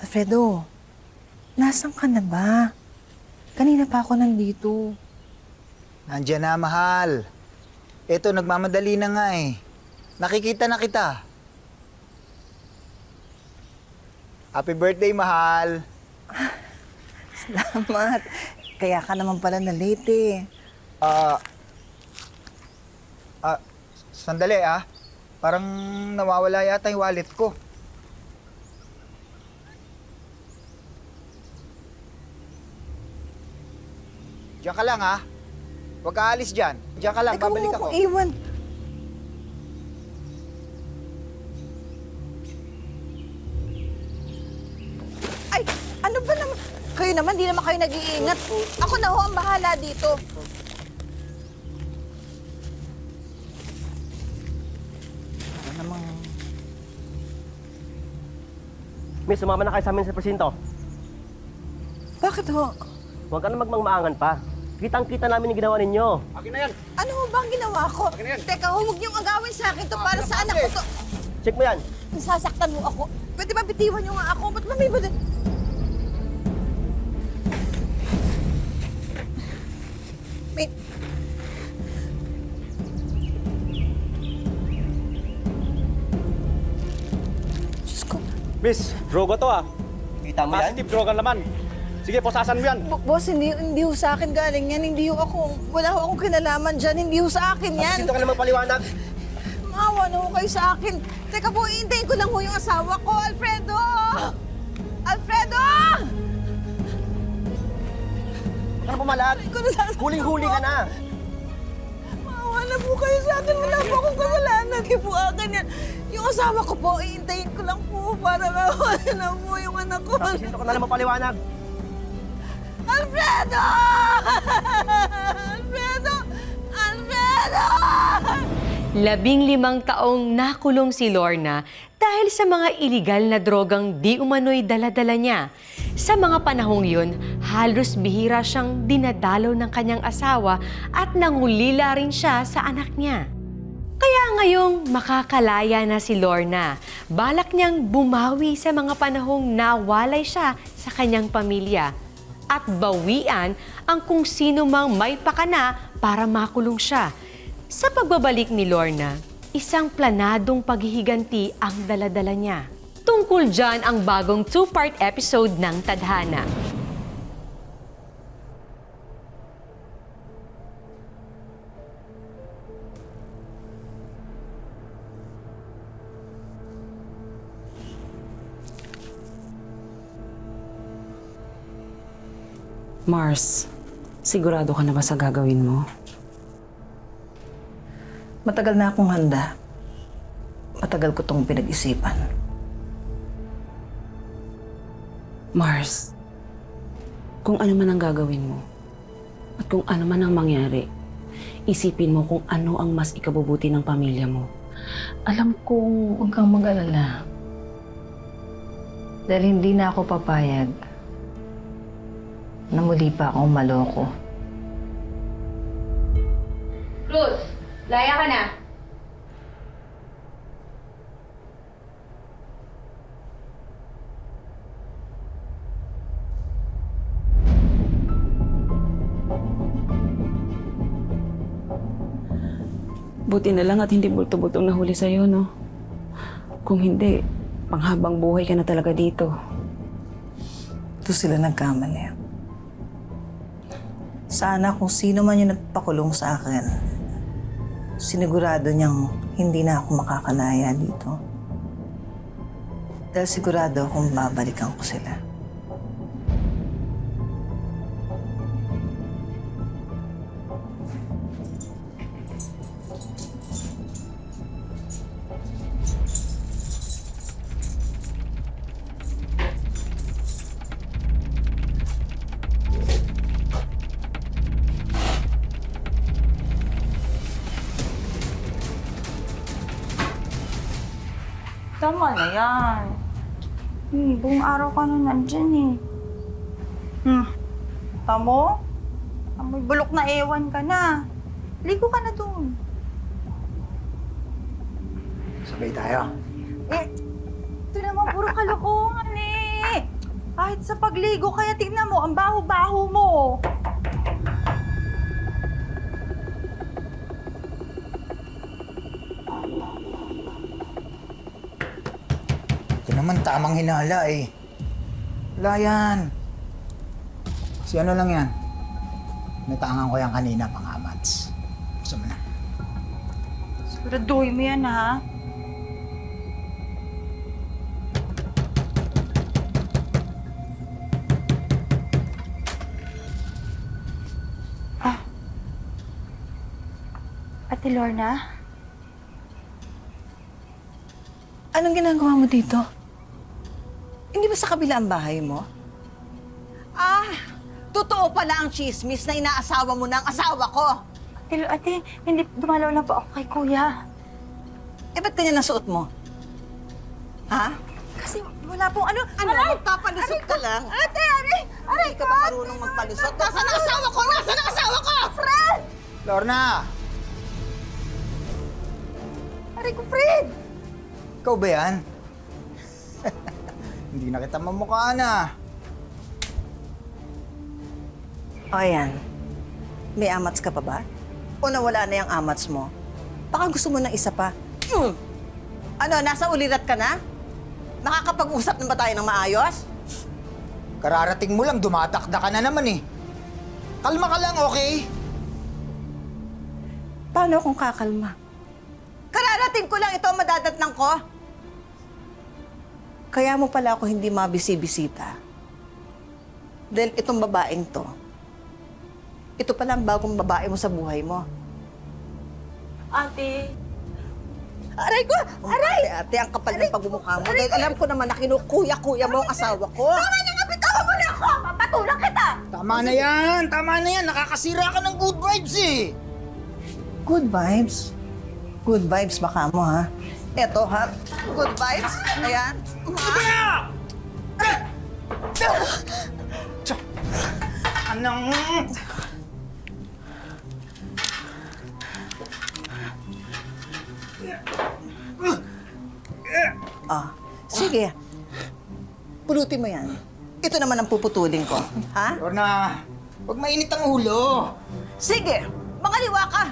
Alfredo, nasan ka na ba? Kanina pa ako nandito. Nandiyan na, mahal. Eto, nagmamadali na nga eh. Nakikita na kita. Happy birthday, mahal. Salamat. Kaya ka naman pala na late eh. Sandali ah. Parang nawawala yata yung wallet ko. Diyan ka lang ah. Huwag ka alis dyan. Diyan ka lang, Ikaw babalik mo ako. akong iwan. Ay, ano ba naman? Kayo naman, di naman kayo nag-iingat. Ako na ho ang bahala dito. Ano namang... Miss, sumama na kayo sa amin sa presinto. Bakit ho? Huwag ka na magmangmaangan pa. Kitang-kita namin yung ginawa ninyo. Akin na yan! Ano ho ba ang ginawa ko? Teka, huwag niyong agawin sa akin to para sa anak ko to. Check mo yan. Nasasaktan mo ako. Pwede ba bitiwan niyo nga ako? Ba't ba may ba din? May... Diyos ko. Miss, droga to ah. Kita mo yan? Positive droga naman. Sige, posasan mo yan. Boss, hindi ho sa akin galing yan. Hindi ho ako, wala ho akong kinalaman dyan. Hindi ho sa akin yan. Presinto ka naman paliwanag. Maawa na ho kayo sa akin. Teka po, iintayin ko lang ho yung asawa ko. Alfredo! Alfredo! Huwag ka na pumalag. Huling-huli ka na. Maawa na po kayo sa akin. Wala po akong kasalanan. Hindi po akin yan. Yung asawa ko po, iintayin ko lang po para mawala na po yung anak ko. Presinto ka na naman paliwanag. Alfredo! Alfredo! Alfredo! 15 taong nakulong si Lorna dahil sa mga iligal na drogang di umano'y dala-dala niya. Sa mga panahong yun, halos bihira siyang dinadalaw ng kanyang asawa at nangulila rin siya sa anak niya. Kaya ngayong makakalaya na si Lorna, balak niyang bumawi sa mga panahong nawalay siya sa kanyang pamilya at bawian ang kung sino mang may pakana para makulong siya. Sa pagbabalik ni Lorna, isang planadong paghihiganti ang daladala niya. Tungkol dyan ang bagong 2-part episode ng Tadhana. Mars, sigurado ka na ba sa gagawin mo? Matagal na akong handa. Matagal ko tong pinag-isipan. Mars, kung ano man ang gagawin mo at kung ano man ang mangyari, isipin mo kung ano ang mas ikabubuti ng pamilya mo. Alam kong Huwag kang mag-alala. Dahil hindi na ako papayag na muli pa akong maloko. Cruz, laya ka na. buti na lang at hindi bulto-bultong nahuli sa'yo, no? Kung hindi, panghabang buhay ka na talaga dito. Ito sila nagkamali. Sana kung sino man yung nagpakulong sa akin, sinigurado niyang hindi na ako makakalaya dito. Dahil sigurado akong babalikan ko sila. Tama na yan. Buong araw ka na nandyan eh. Tamo? Amoy bulok na ewan ka na. Ligo ka na doon. Sabay tayo. Ito naman puro kalokohan eh. Kahit sa pagligo, kaya tignan mo, ang baho-baho mo. Ito naman tamang hinala eh. Wala yan. Si ano lang yan? Natangan ko yan kanina, pang-amats. Gusto mo na? Siguraduhin mo yan, ha? Ate Lorna? Anong ginagawa mo dito? Hindi ba sa kabila ang bahay mo? Ah, totoo pala ang chismis na inaasawa mo ng asawa ko. Ate, hindi, dumalaw lang po ako kay Kuya. Eh, ba't ganyan ang suot mo? Ha? Kasi wala pong ano... Ano, magpapalusot ka lang? Ate, aray! Hindi ka ba marunong magpalusot? Nasaan ang asawa ko? Nasaan ang asawa ko? Fred! Lorna! Aray ko, Fred! Ikaw ba yan? Hindi na kita mamukhaan ah. O yan. May amats ka pa ba? O nawala na yung amats mo? Baka gusto mo ng isa pa. Ano, nasa ulirat ka na? Makakapag-usap na ba tayo ng maayos? Kararating mo lang, dumatakda ka na naman eh. Kalma ka lang, okay? Paano kung kakalma? Kararating ko lang ito ang madadatnang ko. Kaya mo pala ako hindi mabisi-bisita. Dahil itong babaeng to, ito pala ang bagong babae mo sa buhay mo. Ate, Aray ko! Aray! Ate, ang kapal ng pagmumukha mo. Dahil alam ko naman na kinukuya-kuya mo ang asawa ko. tama na nga, bitawan mo na ako! Papatulang kita! Tama na yan! Tama na yan! Nakakasira ka ng good vibes eh! Good vibes? Good vibes baka mo, ha? Eto, ha? Good vibes? Ayan. Ha? Anong... Ah, sige. Pulutin mo yan. Ito naman ang puputulin ko. Ha? Lorna, huwag mainit ang ulo. Sige! Makaliwa ka!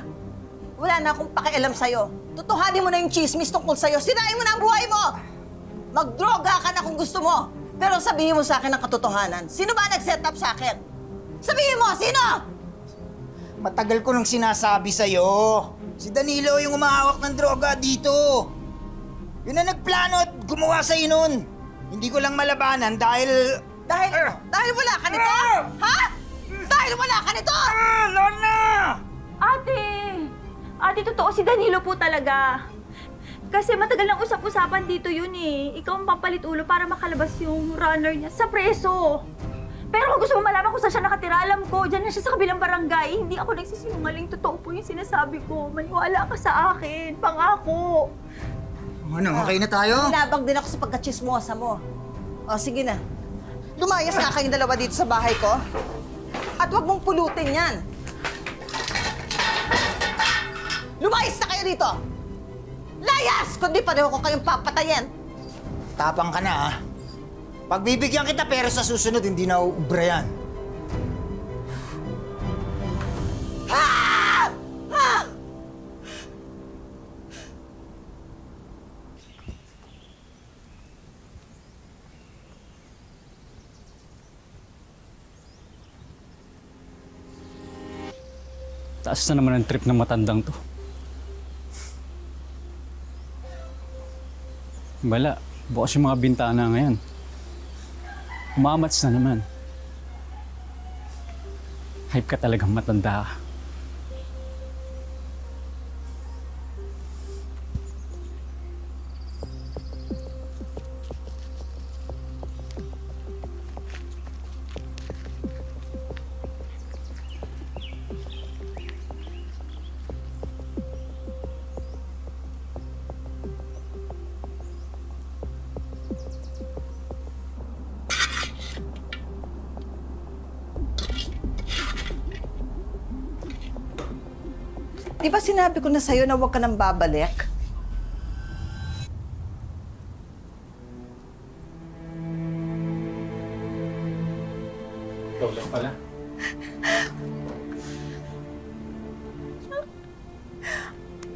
Wala na akong pakialam sa'yo. Tutuhanin mo na yung chismis tungkol sa'yo. Sirain mo na ang buhay mo! Magdroga ka na kung gusto mo. Pero sabihin mo sa akin ang katotohanan. Sino ba nag-set up sa akin? Sabihin mo, sino? Matagal ko nang sinasabi sa'yo. Si Danilo yung umahawak ng droga dito. Yun ang nagplano at gumawa sa'yo nun. Hindi ko lang malabanan dahil... Dahil wala ka nito? Ha? Dahil wala ka nito? Lorna! Ate! Ate, totoo si Danilo po talaga. Kasi matagal nang usap-usapan dito yun eh. Ikaw ang pampalit ulo para makalabas yung runner niya sa preso. Pero kung gusto mo malaman kung saan siya nakatira, alam ko, dyan na siya sa kabilang barangay. Hindi ako nagsisinungaling. Totoo po yung sinasabi ko. Maniwala ka sa akin. Pangako. Ano, okay na tayo? Nabang din ako sa pagkachismosa mo. O, sige na. Lumayas nga kayong dalawa dito sa bahay ko. At huwag mong pulutin yan. Lumayas na kayo dito! Layas! Kundi pareho ko kayong papatayin. Tapang ka na ah. Pagbibigyan kita pero sa susunod hindi na uubra yan. Ah! Ah! Taas na naman ang trip ng matandang to. Bala, bukas yung mga bintana ngayon. Umamats na naman. Hype ka talagang matanda ka. Di ba sinabi ko na sa'yo na huwag ka nang babalik? Ikaw lang pala.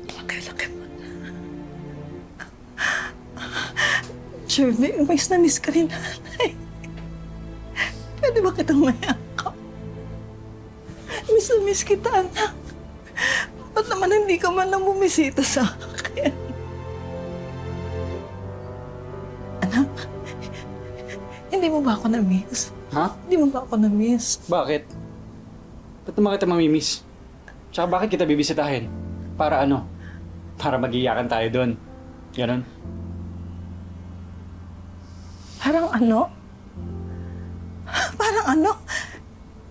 Laki-laki mo na. Jervy, miss na miss ka rin, nanay. Pwede ba kitang mayakap? Miss na miss kita, anak. Ba't naman hindi ka man lang bumisita sa akin? Anak, hindi mo ba ako na-miss? Ha? Hindi mo ba ako na-miss? Bakit? Ba't naman kita mamimiss? Tsaka bakit kita bibisitahin? Para ano? Para mag-iyakan tayo doon. Ganon? Parang ano? Parang ano?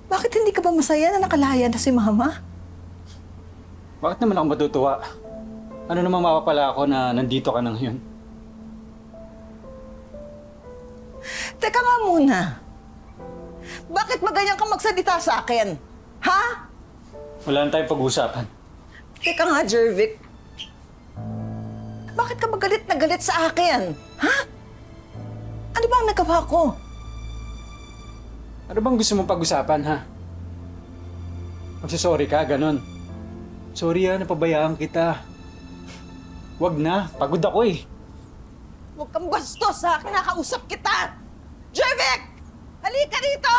Bakit hindi ka ba masaya na nakalaya na si Mama? Bakit naman ako matutuwa? Ano namang mapapala ako na nandito ka na ngayon? Teka nga muna. Bakit ba ganyan ka magsalita sa akin? Ha? Wala na tayong pag-uusapan. Teka nga, Jervic. Bakit ka ba galit na galit sa akin? Ha? Ano ba ang nagawa ko? Ano bang gusto mong pag-usapan, ha? Magsasorry ka, ganon. Sorry napabayaan kita. Wag na, pagod ako eh. Huwag kang bastos ha, kinakausap kita! Jervic! Halika rito!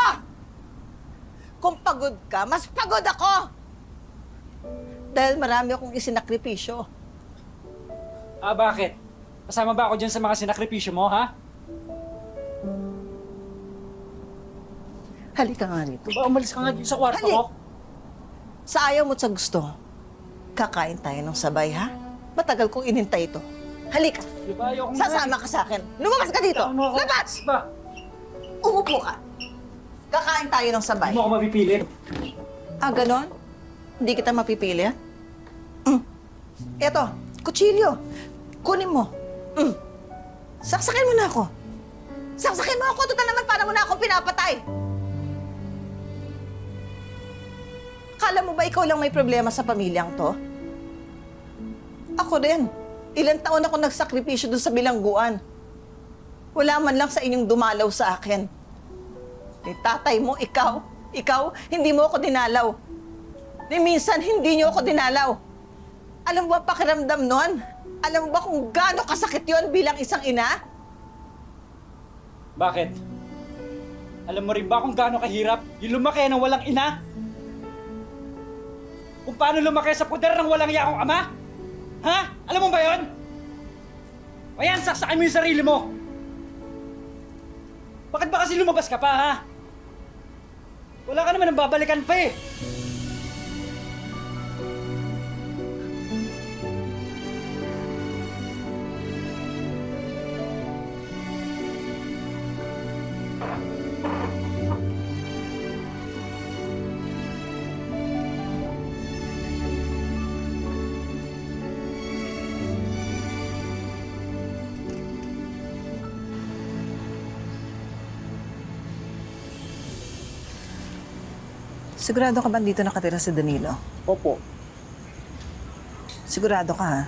Kung pagod ka, mas pagod ako! Dahil marami akong isinakripisyo. Ah, bakit? Kasama ba ako dyan sa mga sinakripisyo mo, ha? Halika nga rito. Ba, umalis ka nga dito sa kwarto ko. Sa ayaw mo at sa gusto, kakain tayo ng sabay, ha? Matagal kong inintay ito. Halika. Diba, ayoko nga. Sasama ka sa akin. Lumabas ka dito. Tama ako. Labas! Ba? Umupo ka. Kakain tayo ng sabay. Hindi mo ako mapipilit. Ah, ganon? Hindi kita mapipili, ha? Eto, kutsilyo. Kunin mo. Saksakin mo na ako. Saksakin mo ako. Total naman, para mo na akong pinapatay. Kala mo ba ikaw lang may problema sa pamilyang to? Ako din. Ilang taon ako nagsakripisyo dun sa bilangguan. Wala man lang sa inyong dumalaw sa akin. Ni tatay mo, ikaw, hindi mo ako dinalaw. Ni minsan, hindi niyo ako dinalaw. Alam mo ba pakiramdam nun? Alam mo ba kung gaano kasakit yon bilang isang ina? Bakit? Alam mo rin ba kung gaano kahirap yung lumaki ng walang ina? Kung paano lumaki sa puder ng walang yakong ama? Ha? Alam mo ba yon? Ayan, saksakin mo yung sarili mo! Bakit ba kasi lumabas ka pa, ha? Wala ka naman ang babalikan pa eh! Sigurado ka ba dito nakatira si Danilo? Opo. Sigurado ka, ha?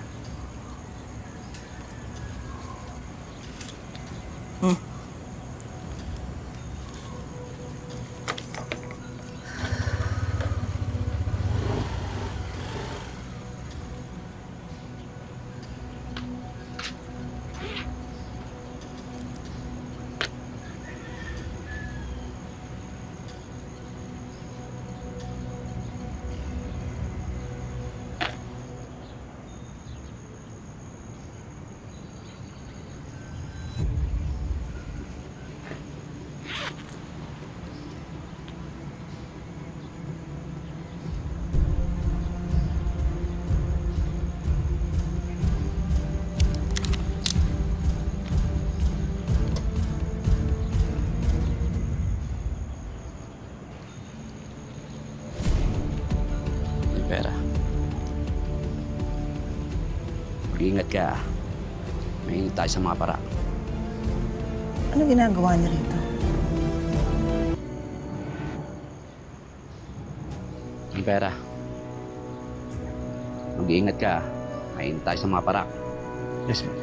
Pera. Mag-iingat ka. Maingat tayo sa mga para. Ano ginagawa niya rito? Ang pera. Mag-iingat ka. Maingat tayo sa mga para. Yes, ma'am.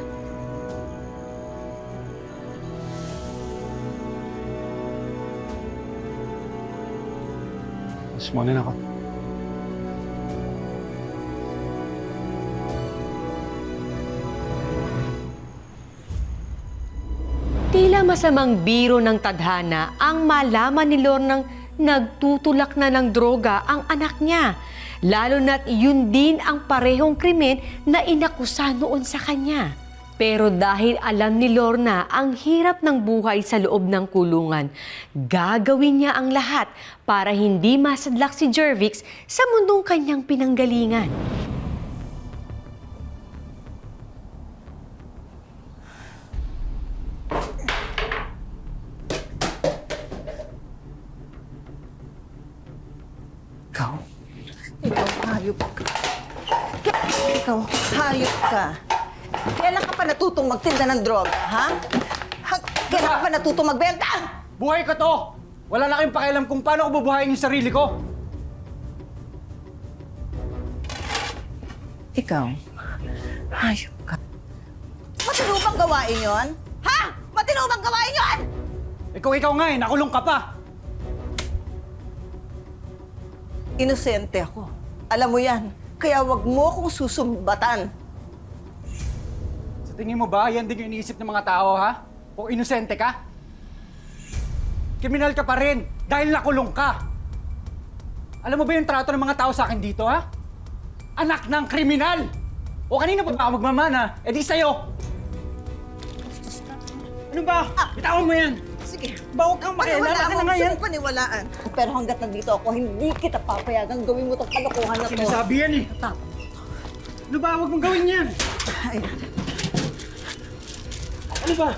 Tapos muna na ako. Tila masamang biro ng tadhana ang malaman ni Lornang nagtutulak na ng droga ang anak niya. Lalo na't yun din ang parehong krimen na inakusa noon sa kanya. Pero dahil alam ni Lorna ang hirap ng buhay sa loob ng kulungan, gagawin niya ang lahat para hindi masadlak si Jervix sa mundong kanyang pinanggalingan. Ikaw hayop ka. Ikaw, hayop ka. Kailan ka pa natutong magtinda ng droga, ha? Kailan ka pa natutong magbenta? Buhay ko to! Wala na kayong pakialam kung paano ko bubuhayin yung sarili ko. Ikaw, hayop ka. Matino bang gawain yon? Ha? Matino bang gawain yon? Ikaw nga nakulong ka pa! Inosente ako. Alam mo yan. Kaya wag mo akong susumbatan. Sa tingin mo ba, yan din yung iniisip ng mga tao, ha? O inosente ka? Kriminal ka pa rin dahil nakulong ka. Alam mo ba yung trato ng mga tao sa akin dito, ha? Anak ng kriminal! O kanina pa ba ako magmamana? E di sa'yo! Ano ba? Bitawan mo yan! Sige. Huwag kang makialam. Akin na nga yan. Gusto mo paniwalaan. Pero hanggat nandito ako, hindi kita papayagang gawin mo itong kalokohan na to. Sinasabi yan eh. Ano ba? Huwag mong gawin yan. Ayan. Ano ba?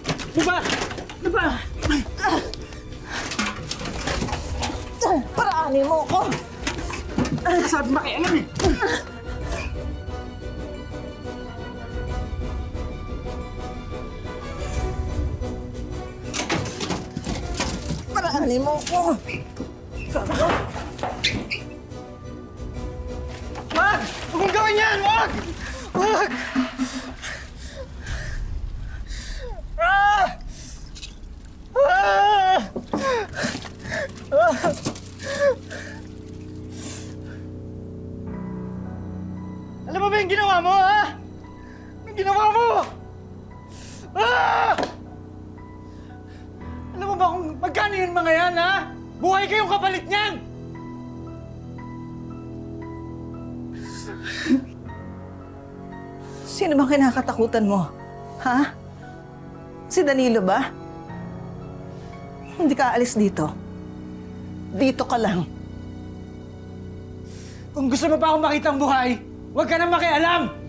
Ano ba? Ano ba? Paraanin mo ako. Sabi makialam eh. Paraanin mo ako. Wag! Huwag mong gawin yan! Wag! Wag! Ah! Ah! Ah! Alam mo ba yung ginawa mo, ha? Yung ginawa mo! Ah! Alam mo ba kung magkano yun mga yan, ha? Buhay kayong kapalit niyan! Sino bang kinakatakutan mo? Ha? Si Danilo ba? Hindi ka alis dito. Dito ka lang. Kung gusto mo pa akong makitang buhay, huwag ka nang makialam!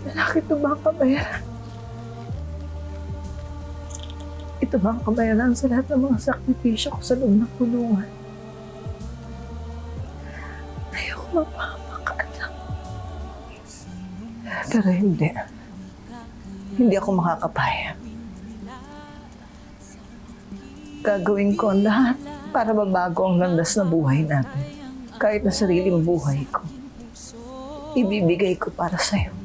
Anak, ito ba ang kabayaran? Ito ba ang kabayaran sa lahat ng mga sakripisyo ko sa loob ng kulungan? Ayoko magpapakaanak. Pero hindi. Hindi ako makakapayag. Gagawin ko ang lahat para mabago ang landas na buhay natin. Kahit na sariling buhay ko. Ibibigay ko para sa'yo.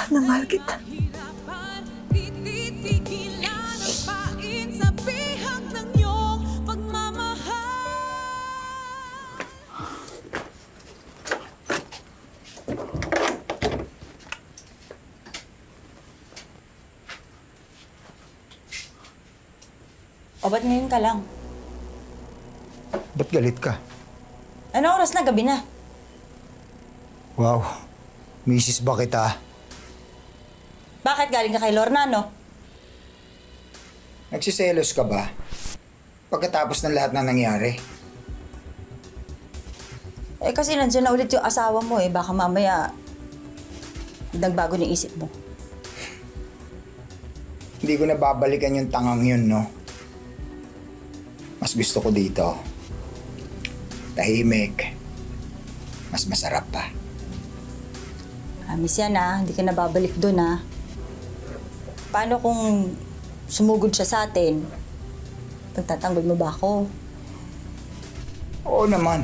Mahal na mahal kita. O ba't ngayon ka lang? Ba't galit ka? Ano oras na? Gabi na. Wow, misis ba kita? Bakit galing ka kay Lorna, no? Nagsiselos ka ba? Pagkatapos ng lahat na nangyari? Eh kasi nandiyan na ulit yung asawa mo eh. Baka mamaya nagbago ng isip mo. Hindi ko na babalikan yung tangang yun, no? Mas gusto ko dito. Tahimik. Mas masarap pa. Miss yan ah, hindi ka na babalik doon ah. Paano kung sumugod siya sa atin? Pagtatanggol mo ba ako? Oo naman.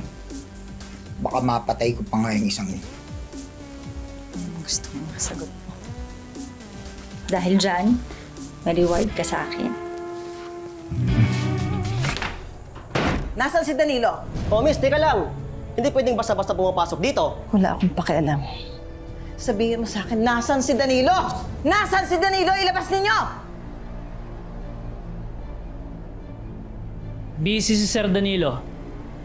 Baka mapatay ko pa nga yung isang yun. Gusto mo masagot mo. Dahil dyan, may reward ka sa akin. Nasaan si Danilo? Oh, miss, teka lang. Hindi pwedeng basta-basta pumapasok dito. Wala akong pakialam. Sabihin mo sa akin, nasaan si Danilo? Nasaan si Danilo? Ilabas ninyo! Busy si Sir Danilo.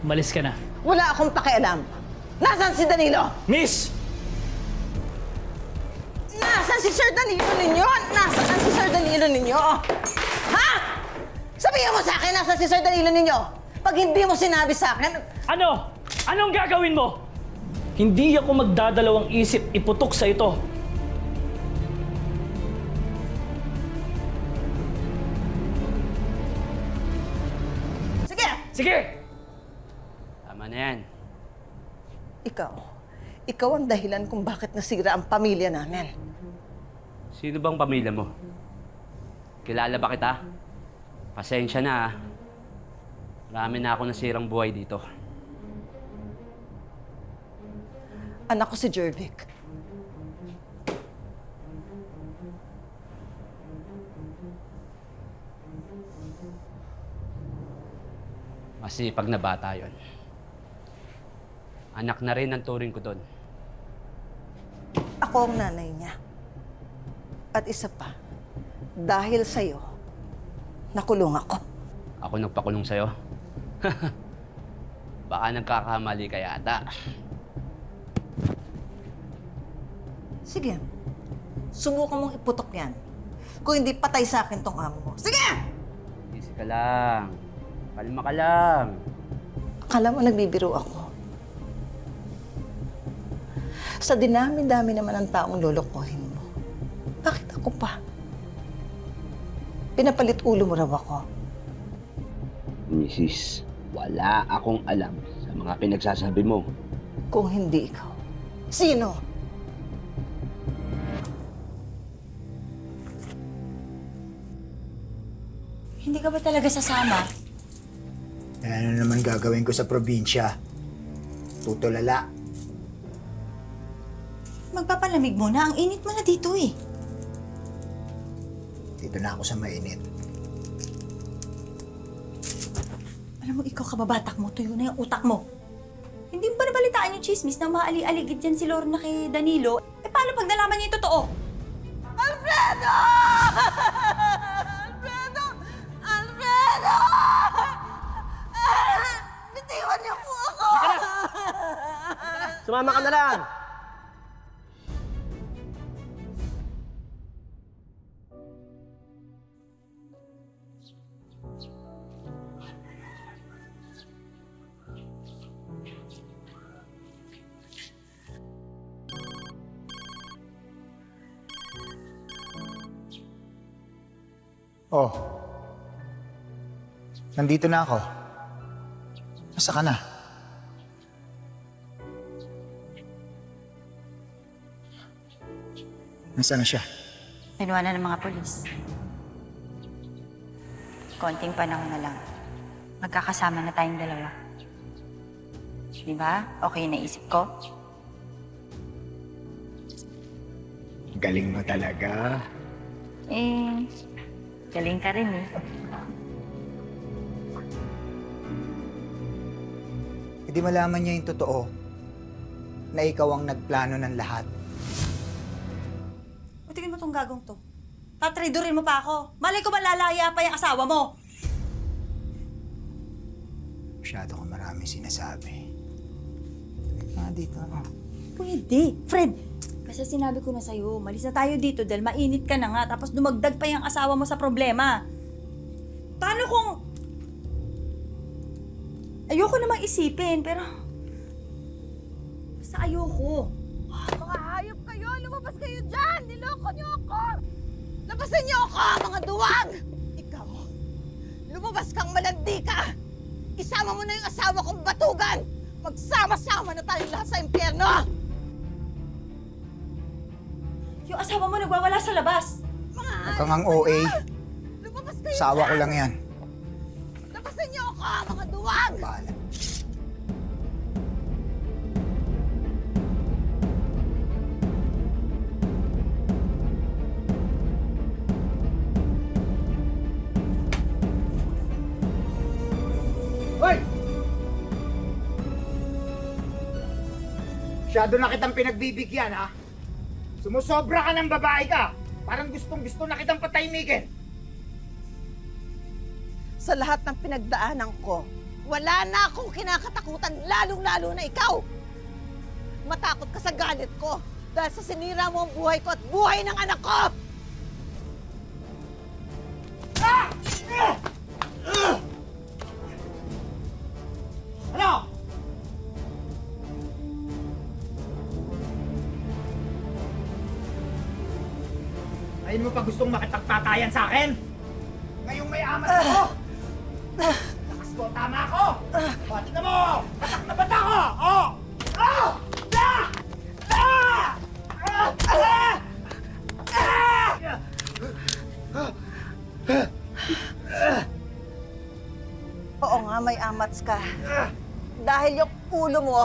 Umalis ka na. Wala akong pakialam. Nasaan si Danilo? Miss! Nasaan si Sir Danilo ninyo? Nasaan si Sir Danilo ninyo? Ha? Sabihin mo sa akin, nasaan si Sir Danilo ninyo? Pag hindi mo sinabi sa akin, Ano? Anong gagawin mo? Hindi ako magdadalawang isip iputok sa ito. sige! Sige! Tama na yan. Ikaw ang dahilan kung bakit nasira ang pamilya namin. Sino bang pamilya mo? Kilala ba kita? Pasensya na ah. Marami na ako nasirang buhay dito. Anak ko si Jervic. Masipag na bata yon. Anak na rin ang turing ko doon. Ako ang nanay niya. At isa pa, dahil sa'yo, nakulong ako. Ako nagpakulong sa'yo. Baka nagkakamali ka yata. Sige, subukan mong iputok yan. Kung hindi patay sa akin tong amo mo. Sige! Easy ka lang. Kalma ka lang. Akala mo nagbibiro ako. Sa dinami-dami naman ng taong lolokohin mo. Bakit ako pa? Pinapalit ulo mo raw ako. Mrs., wala akong alam sa mga pinagsasabi mo. Kung hindi ikaw, sino? Hindi ka ba talaga sasama? Ano naman gagawin ko sa probinsya? Tutulala. Magpapalamig mo na. Ang init mo na dito eh. Dito na ako sa mainit. Alam mo, ikaw kababatak mo, tuyo na yung utak mo. Hindi mo ba nabalitaan yung chismis na maali-aligid dyan si Lorna kay Danilo? Eh paano pag nalaman niya yung totoo? Alfredo! Alfredo! Alfredo! Bitiwan niyo po ako! Sumama ka na lang! Oh. Nandito na ako. Nasa ka na? Nasaan na siya? Kinuha na ng mga polis. Konting panahon na lang. Magkakasama na tayong dalawa. Di ba? Okay yung naisip ko? Galing mo talaga. Galing ka rin eh. Hindi malaman niya yung totoo na ikaw ang nagplano ng lahat. O tingin mo tong gagong to. Tatraidorin mo pa ako. Malay ko malalaya pa yung asawa mo. Masyado kang marami sinasabi. Dito. Pwede. Fred, kasi sinabi ko na sa'yo, malis na tayo dito dahil mainit ka na nga tapos dumagdag pa yung asawa mo sa problema. Paano kung... Ayoko namang isipin, pero... Basta ayoko. Mga hayop kayo! Lumabas kayo dyan! Niloko niyo ako! Labasan niyo ako, mga duwag! Ikaw, lumabas kang malandi ka! Isama mo na yung asawa kong batugan! Magsama-sama na tayong lahat sa impyerno! Yung asawa mo nagwawala sa labas. Mga Huwag kang ang OA. lumabas kayo Sawa ko dyan! lang yan. Labasan niyo ako, mga duwag! Bahala. Hoy! Masyado na kitang pinagbibigyan, ha? Sumusobra ka ng babae ka. Parang gustong-gusto na kitang patahimikin. Sa lahat ng pinagdaanan ko, wala na akong kinakatakutan, lalong-lalo na ikaw! Matakot ka sa galit ko dahil sa sinira mo ang buhay ko at buhay ng anak ko! Ano? Ayun mo pa gustong makipagtatayan sa akin? Ngayong may amat ako! Lakas ko, tama ako! O, tingnan mo! Batak na batak ako! O! O! Ah! Ah! Ah! Ah! Oo nga, may amats ka. Dahil yung ulo mo,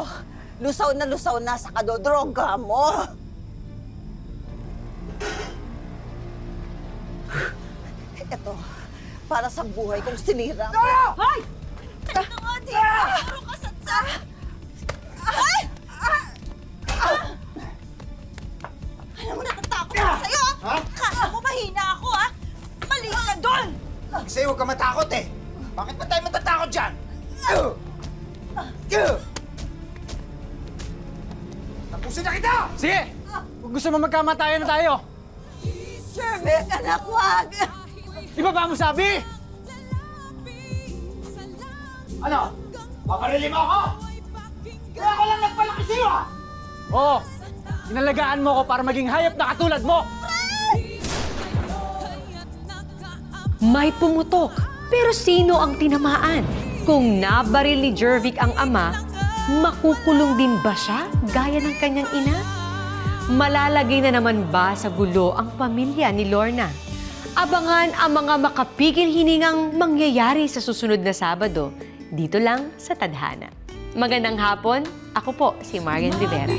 lusaw na sa kadodroga mo. Ito, para sa buhay kong sinira mo. Hoy! Teka na nga, di! Puro ka sa... Ay! Alam mo, natatakot ako sa'yo! Ha? Kala mo mahina ako, ha? Mali ka doon! Kasi huwag ka matakot eh! Bakit ba tayo matatakot dyan? Tapusin na kita! Sige! Kung gusto mo magkamatayan na tayo, Shervick, anak, wag! di ba ba mo sabi? Ano? Paparili mo ako? Kaya ako lang nagpalaki sa'yo ah! Oo, inalagaan mo ko para maging hayop na katulad mo! May pumutok, pero sino ang tinamaan? Kung nabaril ni Jervic ang ama, makukulong din ba siya gaya ng kanyang ina? Malalagay na naman ba sa gulo ang pamilya ni Lorna? Abangan ang mga makapigil hiningang mangyayari sa susunod na Sabado, dito lang sa Tadhana. Magandang hapon, ako po si Marian Rivera.